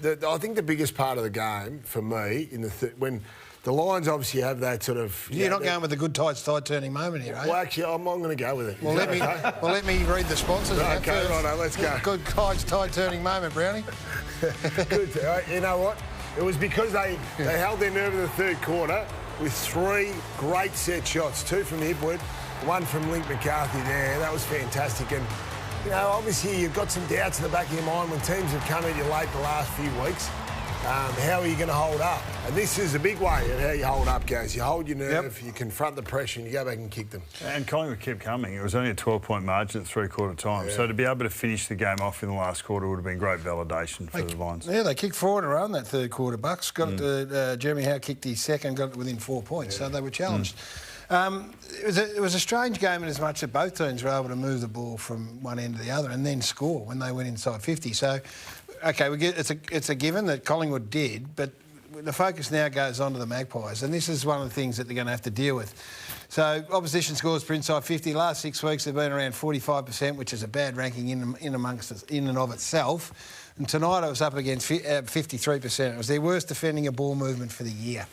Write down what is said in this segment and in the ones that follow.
I think the biggest part of the game for me when the Lions obviously have that sort of... You're not going with the good tide turning moment here, are you? Well, actually, I'm going to go with it. Well, let me read the sponsors. Okay, righto, let's go. Good tide turning moment, Brownie. Good. You know what? It was because they held their nerve in the third quarter with 3 great set shots, 2 from Hipwood, 1 from Link McCarthy there. That was fantastic. And, you know, obviously you've got some doubts in the back of your mind when teams have come at you late the last few weeks. How are you going to hold up? And this is a big way of how you hold up, guys. You hold your nerve, you confront the pressure, and you go back and kick them. And Collingwood kept coming. It was only a 12-point margin at three-quarter time. Yeah. So to be able to finish the game off in the last quarter would have been great validation for the Lions. Yeah, they kicked 4 in a row in that third quarter, Bucks. Got it to, Jeremy Howe kicked his second, got it within 4 points, so they were challenged. It was a strange game in as much that both teams were able to move the ball from one end to the other and then score when they went inside 50. So, OK, it's a given that Collingwood did, but the focus now goes on to the Magpies, and this is one of the things that they're going to have to deal with. So, opposition scores for inside 50. Last 6 weeks, they've been around 45%, which is a bad ranking in and of itself. And tonight I was up against 53%. It was their worst defending a ball movement for the year,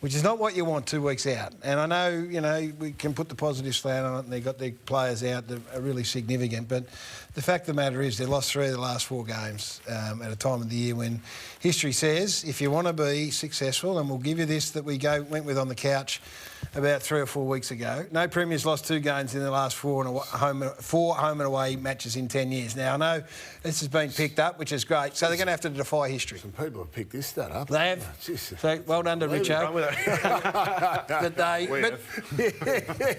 which is not what you want 2 weeks out. And I know, you know, we can put the positive slant on it and they've got their players out that are really significant, but the fact of the matter is they lost 3 of the last 4 games at a time of the year when history says if you want to be successful, and we'll give you this that we went with on the couch about 3 or 4 weeks ago. No Premiers lost 2 games in the last 4 home and away matches in 10 years. Now, I know this has been picked up, which is great, so they're going to have to defy history. Some people have picked this stat up. They have. So, well done to Richo.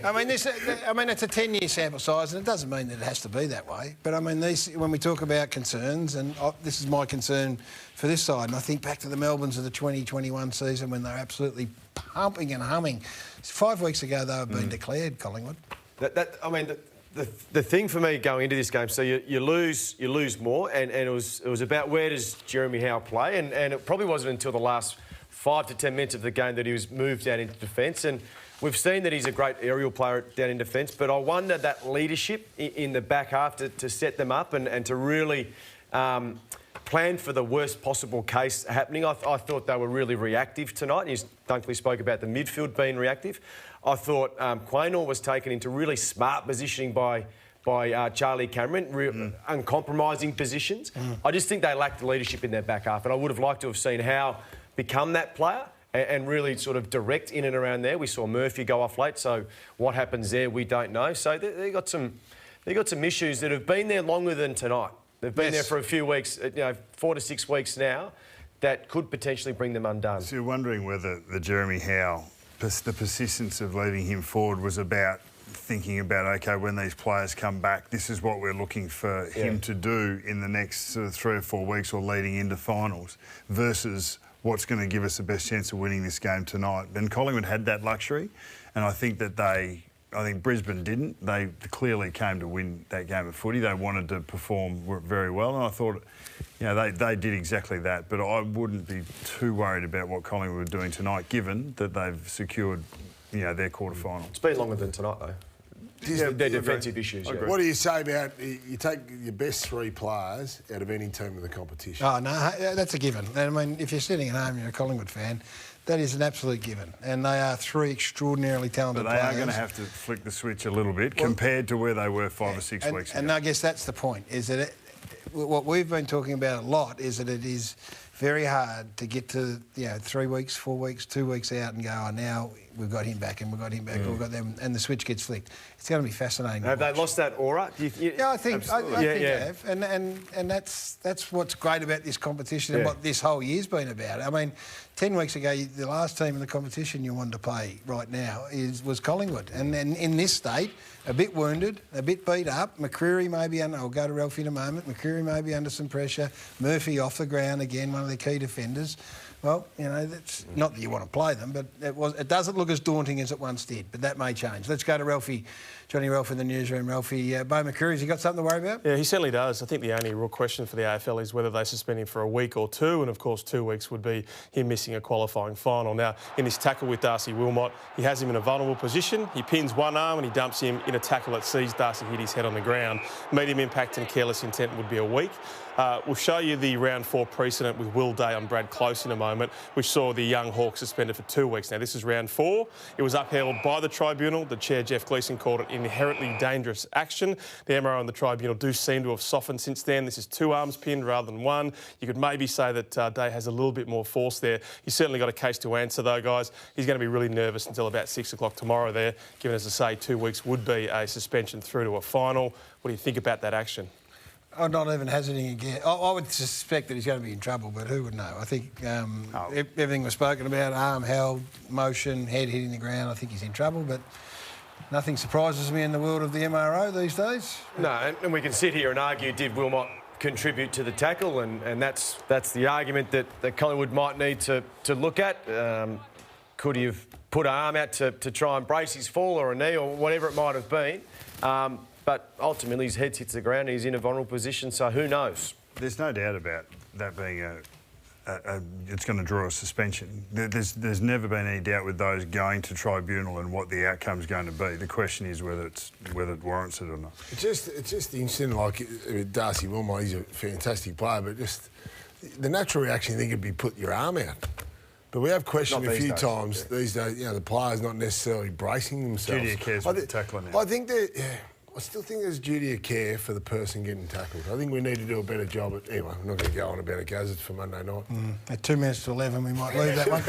I mean, it's a 10-year sample size, and it doesn't mean that it has to be that way. But, I mean, when we talk about concerns, and this is my concern for this side, and I think back to the Melbournes of the 2021 season when they were absolutely pumping and humming. 5 weeks ago, they were being declared, Collingwood. The thing for me going into this game, so you lose more, and it was about where does Jeremy Howe play, and it probably wasn't until the last 5 to 10 minutes of the game that he was moved out into defence, and we've seen that he's a great aerial player down in defence, but I wonder that leadership in the back half to set them up and to really plan for the worst possible case happening. I thought they were really reactive tonight. You thankfully spoke about the midfield being reactive. I thought Quaynor was taken into really smart positioning by Charlie Cameron, uncompromising positions. I just think they lacked leadership in their back half, and I would have liked to have seen Howe become that player and really sort of direct in and around there. We saw Murphy go off late, so what happens there we don't know. So they got some issues that have been there longer than tonight. They've been there for a few weeks, 4 to 6 weeks now, that could potentially bring them undone. So you're wondering whether the Jeremy Howe, the persistence of leading him forward was about thinking about, OK, when these players come back, this is what we're looking for him to do in the next sort of 3 or 4 weeks or leading into finals versus what's going to give us the best chance of winning this game tonight. And Collingwood had that luxury, and I think Brisbane didn't. They clearly came to win that game of footy. They wanted to perform very well, and I thought, they did exactly that. But I wouldn't be too worried about what Collingwood were doing tonight, given that they've secured, their quarter-final. It's been longer than tonight, though. Their defensive issues. What do you say about you take your best 3 players out of any team in the competition? Oh, no, that's a given. I mean, if you're sitting at home and you're a Collingwood fan, that is an absolute given. And they are 3 extraordinarily talented players. But they are going to have to flick the switch a little bit compared to where they were 5 or 6 weeks ago. And I guess that's the point, is that what we've been talking about a lot is that it is very hard to get to 3 weeks, 4 weeks, 2 weeks out and go, oh, now we've got him back and we've got him back and we've got them, and the switch gets flicked. It's going to be fascinating. Have they lost that aura? Yeah, I think they have, and that's what's great about this competition and what this whole year's been about. I mean, 10 weeks ago, the last team in the competition you wanted to play right now was Collingwood, and in this state, a bit wounded, a bit beat up. McCreery may be under. I'll go to Ralphie in a moment. McCreery may be under some pressure. Murphy off the ground again, one of their key defenders. Well, that's not that you want to play them, but it doesn't look as daunting as it once did. But that may change. Let's go to Ralphie, Johnny Ralph in the newsroom. Ralphie, Beau McCreery, has he got something to worry about? Yeah, he certainly does. I think the only real question for the AFL is whether they suspend him for a week or 2, and of course 2 weeks would be him missing a qualifying final. Now, in this tackle with Darcy Wilmot, he has him in a vulnerable position. He pins one arm and he dumps him in a tackle that sees Darcy hit his head on the ground. Medium impact and careless intent would be a week. We'll show you the round 4 precedent with with Will Day on Brad Close in a moment, which saw the young Hawks suspended for 2 weeks. Now, this is round 4. It was upheld by the tribunal. The chair, Jeff Gleeson, called it inherently dangerous action. The MRO and the tribunal do seem to have softened since then. This is 2 arms pinned rather than 1. You could maybe say that Day has a little bit more force there. He's certainly got a case to answer, though, guys. He's going to be really nervous until about 6 o'clock tomorrow there, given, as I say, 2 weeks would be a suspension through to a final. What do you think about that action? I'm not even hazarding a guess. I would suspect that he's going to be in trouble, but who would know? I think everything was spoken about, arm held, motion, head hitting the ground. I think he's in trouble, but nothing surprises me in the world of the MRO these days. No, and we can sit here and argue, did Wilmot contribute to the tackle? And that's the argument that Collingwood might need to look at. Could he have put an arm out to try and brace his fall, or a knee, or whatever it might have been? But ultimately his head hits the ground and he's in a vulnerable position, so who knows? There's no doubt about that being it's going to draw a suspension. There's never been any doubt with those going to tribunal and what the outcome's going to be. The question is whether it warrants it or not. It's just interesting, like Darcy Wilmot, he's a fantastic player, but just the natural reaction, I think, would be put your arm out. But we have questioned a few times these days, the players not necessarily bracing themselves. Duty of care's with the tackler now. I think that, I still think there's duty of care for the person getting tackled. I think we need to do a better job at... Anyway, I'm not going to go on about it, guys. It's for Monday night. At 2 minutes to 11, we might leave that one.